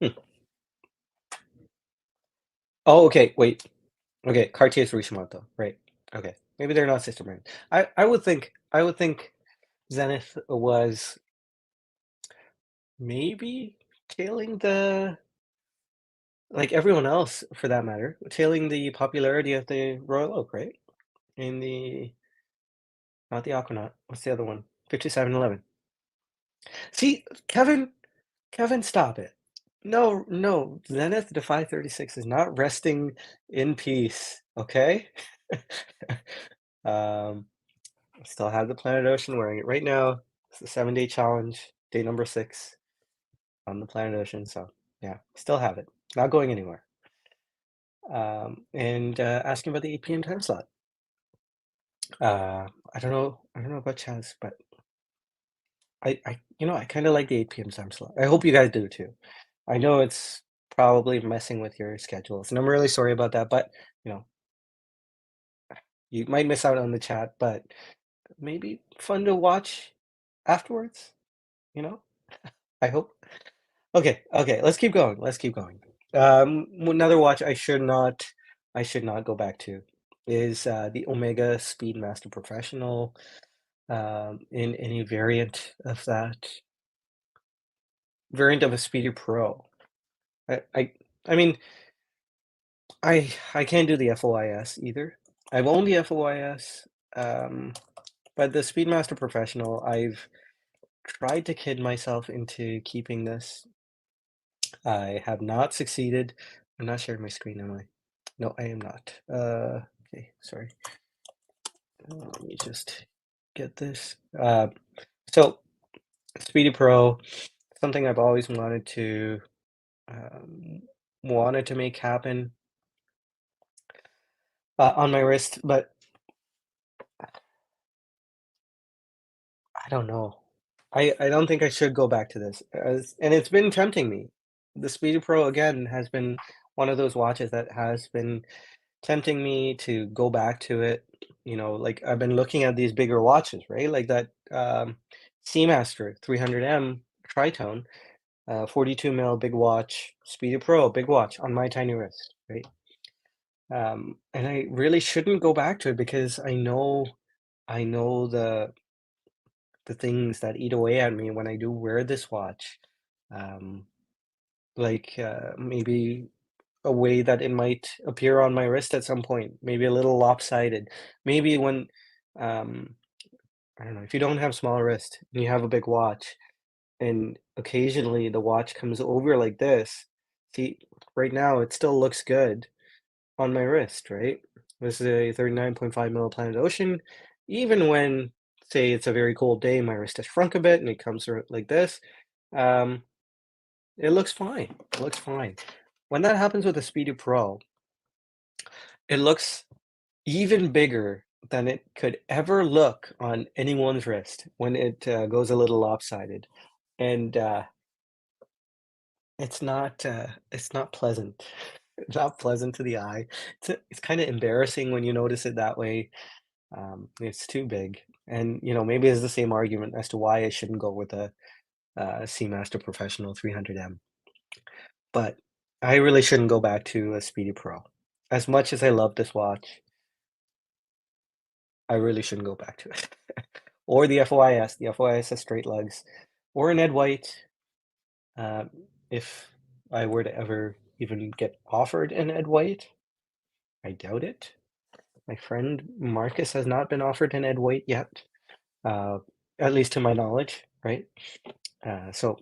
A: Hmm. Oh, okay, wait. Okay, Cartier's Richemont though, right? Okay, maybe they're not sister brand. I would think Zenith was maybe tailing the like everyone else for that matter, tailing the popularity of the Royal Oak, right? In the not the Aquanaut. What's the other one? 5711. See, Kevin, stop it. No, no, Zenith Defy 36 is not resting in peace, okay? Um, I still have the Planet Ocean wearing it right now. It's the 7-day challenge, day number 6 on the Planet Ocean. So yeah, still have it. Not going anywhere. And asking about the 8 p.m. time slot. I don't know about Chaz, but I kind of like the 8 p.m. time slot. I hope you guys do too. I know it's probably messing with your schedules, and I'm really sorry about that. But you know, you might miss out on the chat, but maybe fun to watch afterwards. You know, I hope. Okay, okay, let's keep going. Let's keep going. Another watch I should not go back to is the Omega Speedmaster Professional. In any variant of a Speedy Pro. I I I mean, I can't do the FOIS either. I've owned the FOIS, um, but the Speedmaster Professional, I've tried to kid myself into keeping this. I have not succeeded. I'm not sharing my screen, am I? No, I am not. Okay, sorry. Let me just get this. So Speedy Pro, something I've always um, wanted to make happen. on my wrist, but I don't know. I don't think I should go back to this, as and it's been tempting me. The Speedy Pro, again, has been one of those watches that has been tempting me to go back to it. Like, I've been looking at these bigger watches, right? Like that, Seamaster 300M Tritone, 42 mil big watch, Speedy Pro, big watch on my tiny wrist, right? And I really shouldn't go back to it because I know the things that eat away at me when I do wear this watch. Um, like, maybe a way that it might appear on my wrist at some point, maybe a little lopsided. Maybe when, um, I don't know, if you don't have small wrist and you have a big watch, and occasionally the watch comes over like this, see, right now it still looks good on my wrist, right? This is a 39.5 mil Planet Ocean. Even when, say, it's a very cold day, my wrist has shrunk a bit and it comes through like this. Um, it looks fine. It looks fine. When that happens with a Speedy Pro, it looks even bigger than it could ever look on anyone's wrist when it goes a little lopsided, and it's not pleasant. It's not pleasant to the eye. It's kind of embarrassing when you notice it that way. It's too big, and maybe it's the same argument as to why I shouldn't go with a Seamaster Professional 300M. But I really shouldn't go back to a Speedy Pro. As much as I love this watch, I really shouldn't go back to it. Or the FOIS. The FOIS has straight lugs. Or an Ed White, um, if I were to ever even get offered an Ed White. I doubt it. My friend Marcus has not been offered an Ed White yet, uh, at least to my knowledge, right? So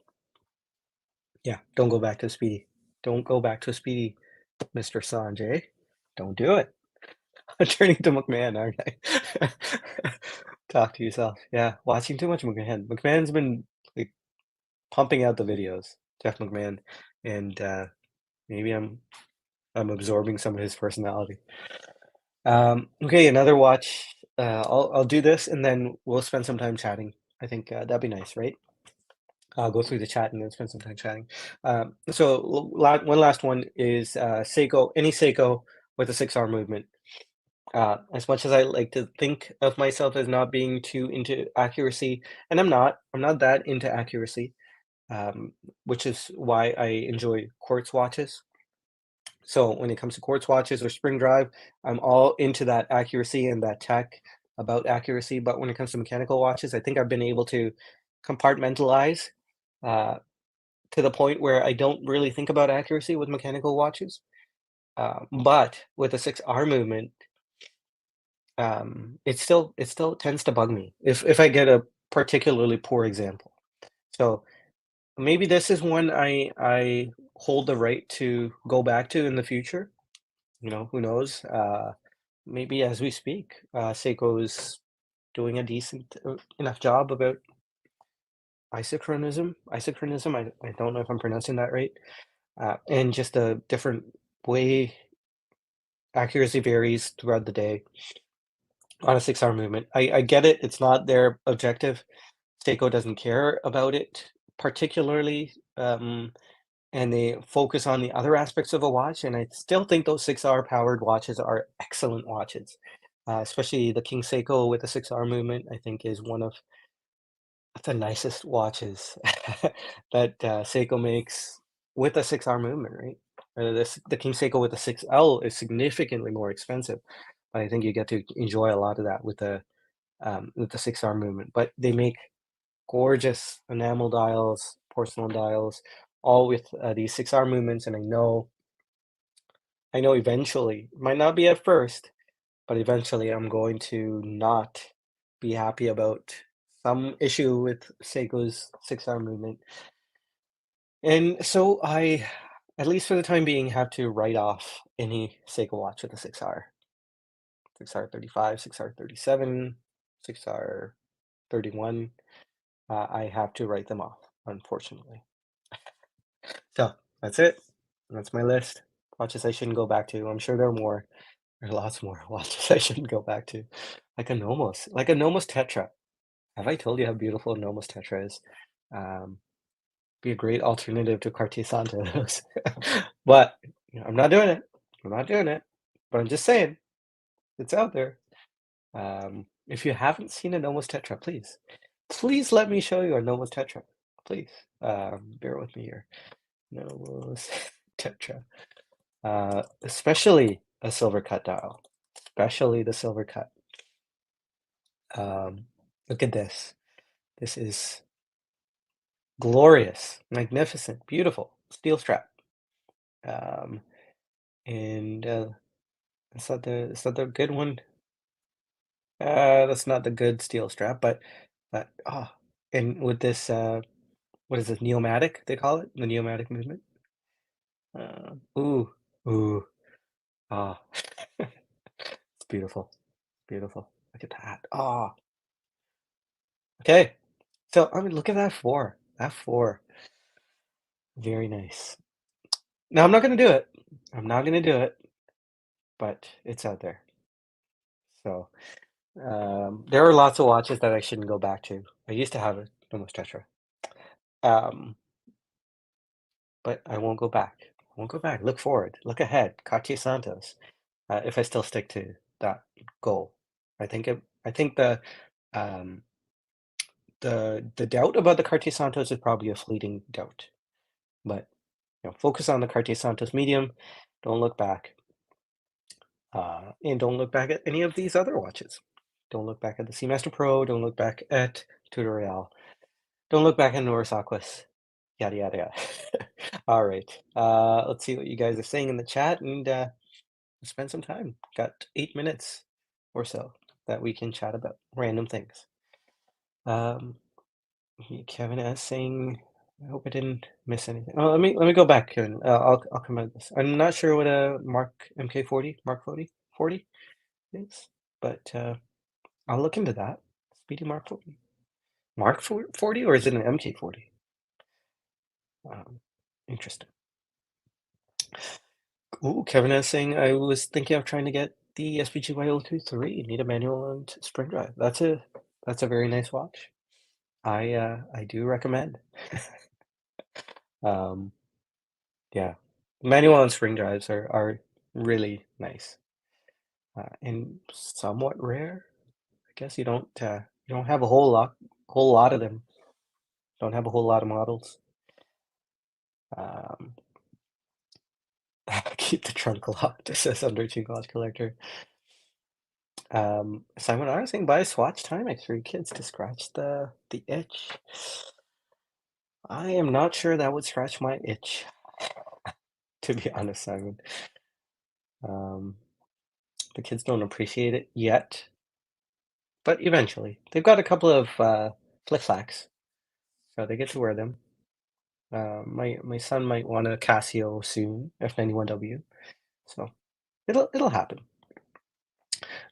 A: yeah, don't go back to Speedy. Don't go back to Speedy, Mr. Sanjay. Don't do it. I'm turning to McMahon, aren't I? Talk to yourself. Yeah, watching too much McMahon. McMahon's been like pumping out the videos, Jeff McMahon, and maybe I'm absorbing some of his personality. Okay, another watch. I'll do this, and then we'll spend some time chatting. I think that'd be nice, right? I'll go through the chat and then spend some time chatting. One last one is Seiko, any Seiko with a 6R movement. As much as I like to think of myself as not being too into accuracy, and I'm not that into accuracy, um, which is why I enjoy quartz watches. So when it comes to quartz watches or spring drive, I'm all into that accuracy and that tech about accuracy. But when it comes to mechanical watches, I think I've been able to compartmentalize uh, to the point where I don't really think about accuracy with mechanical watches. But with a 6R movement, it still tends to bug me if I get a particularly poor example. So maybe this is one I hold the right to go back to in the future. Who knows? Maybe as we speak, Seiko's doing a decent enough job about isochronism. I don't know if I'm pronouncing that right. And just a different way accuracy varies throughout the day on a 6-hour movement. I get it. It's not their objective. Seiko doesn't care about it particularly, and they focus on the other aspects of a watch. And I still think those 6-hour powered watches are excellent watches, especially the King Seiko with the 6-hour movement. I think is one of the nicest watches that Seiko makes with a 6-hour movement, right? The King Seiko with the 6L is significantly more expensive, but I think you get to enjoy a lot of that with the 6-hour movement. But they make gorgeous enamel dials, porcelain dials, all with these 6-hour movements. And I know eventually, might not be at first, but eventually I'm going to not be happy about some issue with Seiko's 6-hour movement. And so I, at least for the time being, have to write off any Seiko watch with a 6-hour 35, 6-hour 37, 6-hour 31. I have to write them off, unfortunately. So that's it. That's my list. Watches I shouldn't go back to. I'm sure there are more, There are lots more watches I shouldn't go back to. Like a Nomos Tetra. Have I told you how beautiful a Nomos Tetra is? Um, be a great alternative to Cartier Santos. But, I'm not doing it. I'm not doing it. But I'm just saying, it's out there. If you haven't seen a Nomos Tetra, please let me show you a Nomos Tetra. Please. Bear with me here. Nomos Tetra. Especially a silver cut dial. Especially the silver cut. Look at this. This is glorious, magnificent, beautiful steel strap. Um, and is that the good one? That's not the good steel strap, but and with this what is it, neomatic they call it? The neomatic movement? Ooh, ooh, ah. It's beautiful, beautiful. Look at that. Ah, okay. So I mean look at that four. That four. Very nice. Now I'm not gonna do it. I'm not gonna do it, but it's out there. So there are lots of watches that I shouldn't go back to. I used to have a Nomos Tetra. Um, but I won't go back. I won't go back. Look forward. Look ahead. Cartier Santos. If I still stick to that goal, I think um, the doubt about the Cartier Santos is probably a fleeting doubt. But focus on the Cartier Santos medium. Don't look back, and don't look back at any of these other watches. Don't look back at the Seamaster Pro. Don't look back at Tudor Real. Don't look back at Norris Aquas. Yada yada yada. All right. Let's see what you guys are saying in the chat, and spend some time. Got 8 minutes or so that we can chat about random things. Um, Kevin S saying, "I hope I didn't miss anything." Oh, let me go back, Kevin. I'll come at this. I'm not sure what a Mark MK40 Mark 40 is, but I'll look into that. Speedy Mark 40. Mark 40, or is it an MK40? Um, interesting. Ooh, Kevin is saying, I was thinking of trying to get the SPG Y023. Need a manual and spring drive. That's a very nice watch. I do recommend. Um, yeah, manual and spring drives are really nice, and somewhat rare. I guess you don't have a whole lot of them. Don't have a whole lot of models. Um, keep the trunk locked. It says Underachieving Watch Collector. Simon R saying buy a Swatch Timex for your kids to scratch the itch. I am not sure that would scratch my itch, to be honest, Simon. Um, the kids don't appreciate it yet, but eventually. They've got a couple of flick flacks, so they get to wear them. My son might want a Casio soon, F91W, so it'll happen.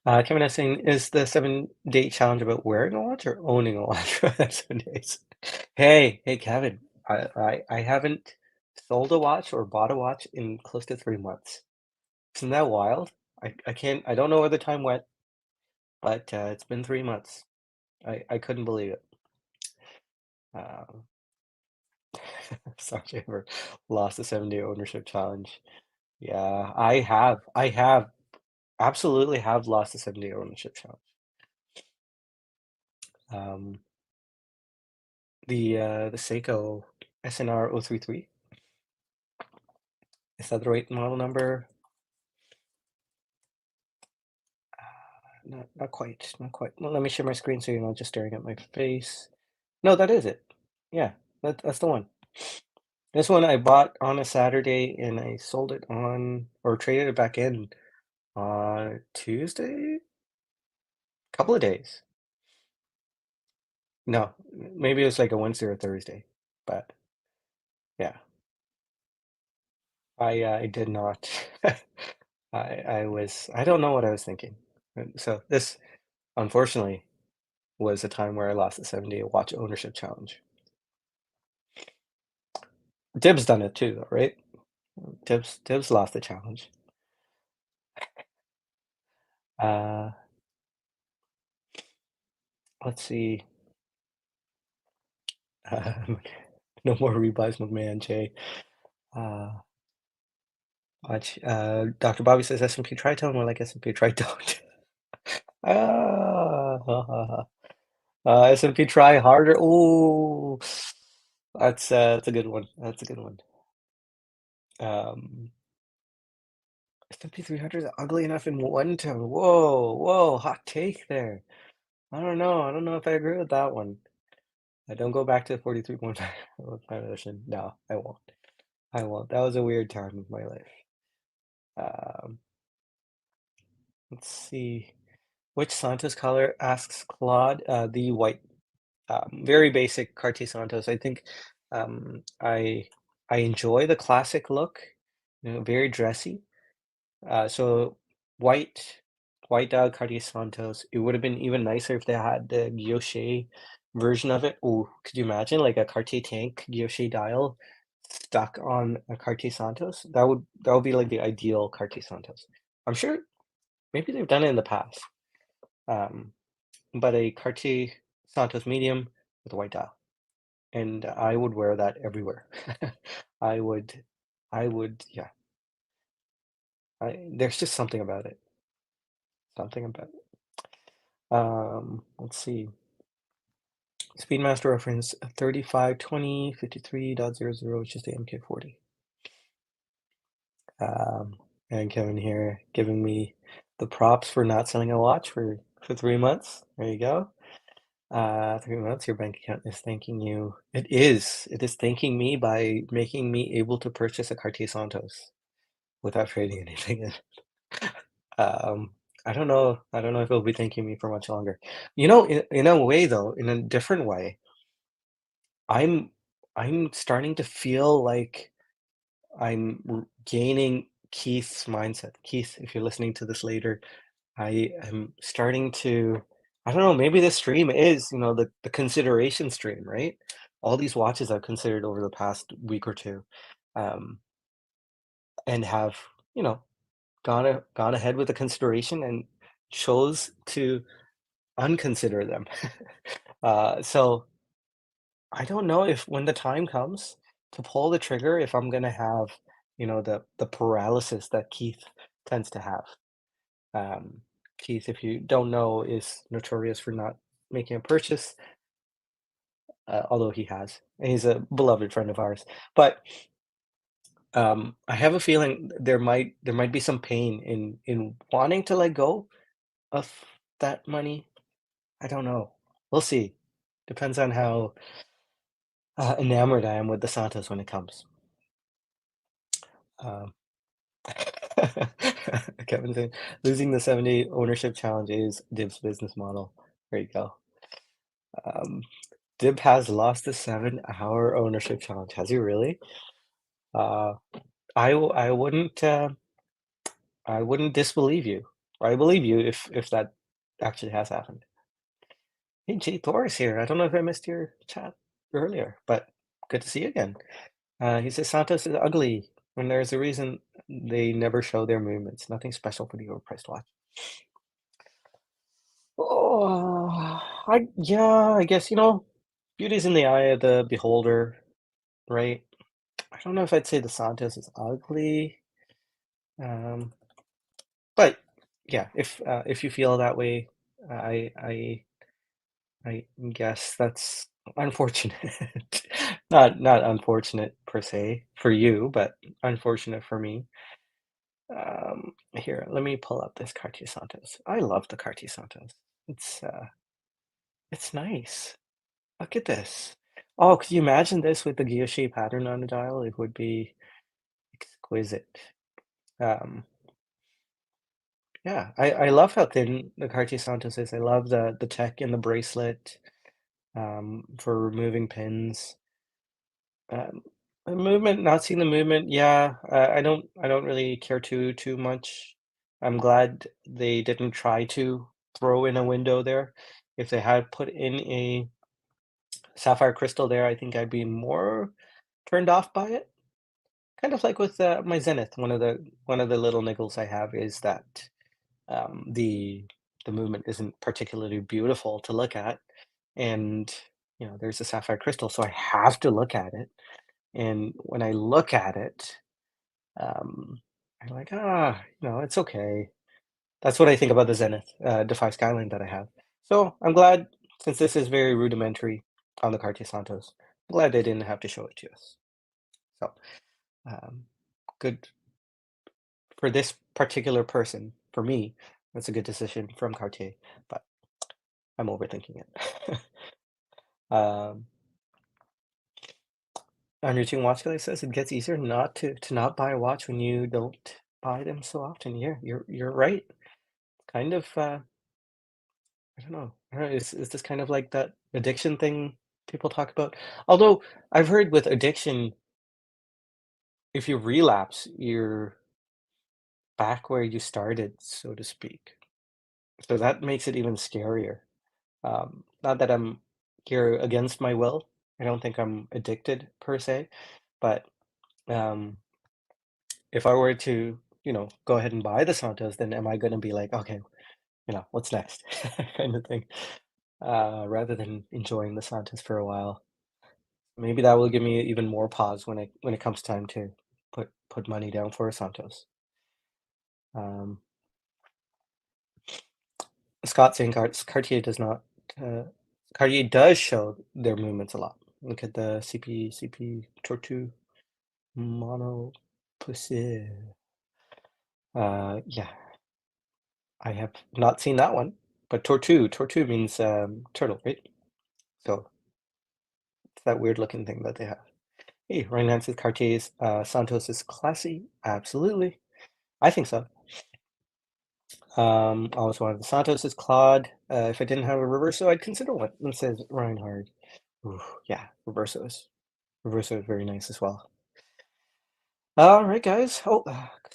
A: Kevin is saying, is the 7-day challenge about wearing a watch or owning a watch for that 7 days? Hey, Kevin, I haven't sold a watch or bought a watch in close to 3 months. Isn't that wild? I don't know where the time went, but it's been 3 months. I couldn't believe it. Um, Sanjay ever lost the 7-day ownership challenge. Yeah, I have absolutely have lost the 7-day ownership challenge. Um, the Seiko SNR 033, is that the right model number? Not quite, not quite. Well, let me share my screen so you're not just staring at my face. No, that is it. Yeah, that's the one. This one I bought on a Saturday and I sold it on or traded it back in on Tuesday? Couple of days. No, maybe it was like a Wednesday or Thursday, but yeah, I did not. I don't know what I was thinking. So this unfortunately was a time where I lost the 7-day watch ownership challenge. Dib's done it too, though, right? Dibs lost the challenge. Uh, let's see. Um, no more rebuys, McMahon, Jay. Uh, watch. Dr. Bobby says S&P Tritone, more like S&P Tritone. Ah, S&P Try Harder. Oh, that's a good one. That's a good one. Um, S&P 300 is ugly enough in one tone. Whoa, whoa, hot take there. I don't know. I don't know if I agree with that one. I don't go back to 43.5 ocean. No, I won't. I won't. That was a weird time of my life. Um, let's see. Which Santos color asks Claude? The white. Very basic Cartier Santos. I think I enjoy the classic look. Very dressy. So white, white dial Cartier Santos. It would have been even nicer if they had the guilloche version of it. Oh, could you imagine like a Cartier tank guilloche dial stuck on a Cartier Santos? That would be like the ideal Cartier Santos. I'm sure maybe they've done it in the past. Um, but a Cartier Santos medium with a white dial, and I would wear that everywhere. I would, yeah. There's just something about it. Something about it. Let's see. Speedmaster reference 352053.00, which is the MK40. Um, and Kevin here giving me the props for not selling a watch for 3 months. There you go. 3 months, your bank account is thanking you. It is. It is thanking me by making me able to purchase a Cartier Santos without trading anything in. Um, I don't know. I don't know if it'll be thanking me for much longer. In a way though, in a different way, I'm I'm starting to feel like gaining Keith's mindset. Keith, if you're listening to this later, I am starting to, I don't know, maybe this stream is, the consideration stream, right? All these watches I've considered over the past week or two, um, and have, you know, gone ahead with the consideration and chose to unconsider them. So I don't know if when the time comes to pull the trigger, if I'm gonna have, the paralysis that Keith tends to have. Um, Keith, if you don't know, is notorious for not making a purchase, although he has, and he's a beloved friend of ours. But I have a feeling there might be some pain in wanting to let go of that money. I don't know. We'll see. Depends on how enamored I am with the Santos when it comes. Um, Kevin saying, losing the 70 ownership challenge is Dib's business model. There you go. Um, Dib has lost the 7-hour ownership challenge. Has he really? Uh, I wouldn't disbelieve you. I believe you if that actually has happened. Hey, Jay Thor is here. I don't know if I missed your chat earlier, but good to see you again. He says Santos is ugly when there's a reason they never show their movements. Nothing special for the overpriced watch. Oh, yeah, I guess, beauty's in the eye of the beholder, right? I don't know if I'd say the Santos is ugly, um, but yeah, if you feel that way, I I I guess that's unfortunate. Not unfortunate per se for you, but unfortunate for me. Here, let me pull up this Cartier Santos. I love the Cartier Santos. It's nice. Look at this. Oh, could you imagine this with the guilloche pattern on the dial? It would be exquisite. Um, yeah, I love how thin the Cartier Santos is. I love the tech in the bracelet for removing pins. Um, the movement, not seeing the movement, yeah, I don't really care too much. I'm glad they didn't try to throw in a window there. If they had put in a sapphire crystal there, I think I'd be more turned off by it. Kind of like with my Zenith. One of the little niggles I have is that The movement isn't particularly beautiful to look at, and, there's a sapphire crystal, so I have to look at it, and when I look at it, um, I'm like, it's okay." That's what I think about the Zenith, Defy Skyline that I have. So, I'm glad since this is very rudimentary on the Cartier Santos, I'm glad they didn't have to show it to us. So, um, good for this particular person, for me, that's a good decision from Cartier, but I'm overthinking it. Um, Enriching Watch Guy says it gets easier not to not buy a watch when you don't buy them so often. Yeah, you're right. Kind of, I don't know, is this kind of like that addiction thing people talk about? Although, I've heard with addiction, if you relapse, you're back where you started, so to speak. So that makes it even scarier. Not that I'm here against my will. I don't think I'm addicted per se, but, um, if I were to, go ahead and buy the Santos, then am I gonna be like, "Okay, what's next?" kind of thing, rather than enjoying the Santos for a while. Maybe that will give me even more pause when it comes time to put money down for a Santos. Um, Scott saying Cartier does not, uh, Cartier does show their movements a lot. Look at the CP Tortue Mono Pussy. Yeah, I have not seen that one, but Tortue means, turtle, right? So, it's that weird looking thing that they have. Hey, Ryan says Cartier's, Santos is classy. Absolutely. I think so. Always wanted the Santos is Claude. If I didn't have a Reverso, I'd consider one. It says Reinhard. Ooh, yeah, Reverso is very nice as well. All right, guys. Oh,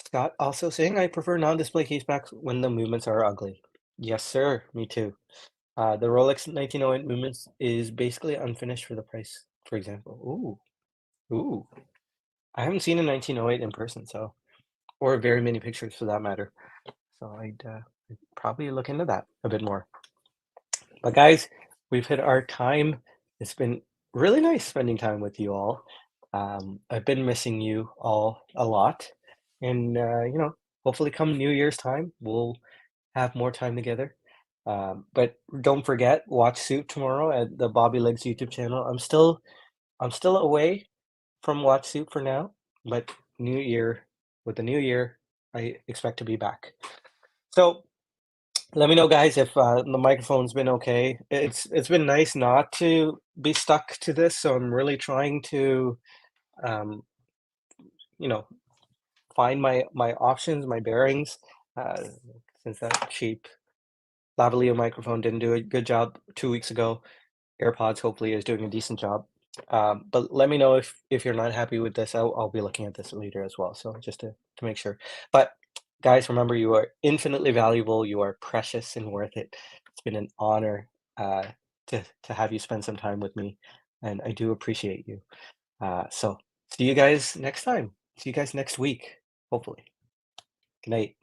A: Scott also saying I prefer non-display casebacks when the movements are ugly. Yes, sir. Me too. The Rolex 1908 movements is basically unfinished for the price, for example. Ooh. I haven't seen a 1908 in person, so or very many pictures for that matter. So I'd probably look into that a bit more. But guys, we've hit our time. It's been really nice spending time with you all. I've been missing you all a lot, and hopefully, come New Year's time, we'll have more time together. But don't forget, watch Suit tomorrow at the Bobby Legs YouTube channel. I'm still away from Watch Suit for now, but New Year, with the new year, I expect to be back. So let me know, guys, if the microphone's been okay. It's been nice not to be stuck to this, so I'm really trying to, um, you know, find my options, my bearings, uh, since that cheap lavalier microphone didn't do a good job 2 weeks ago. AirPods hopefully is doing a decent job. But let me know if you're not happy with this. I'll be looking at this later as well. So just to make sure. But guys, remember you are infinitely valuable. You are precious and worth it. It's been an honor uh, to have you spend some time with me, and I do appreciate you. So see you guys next time. See you guys next week, hopefully. Good night.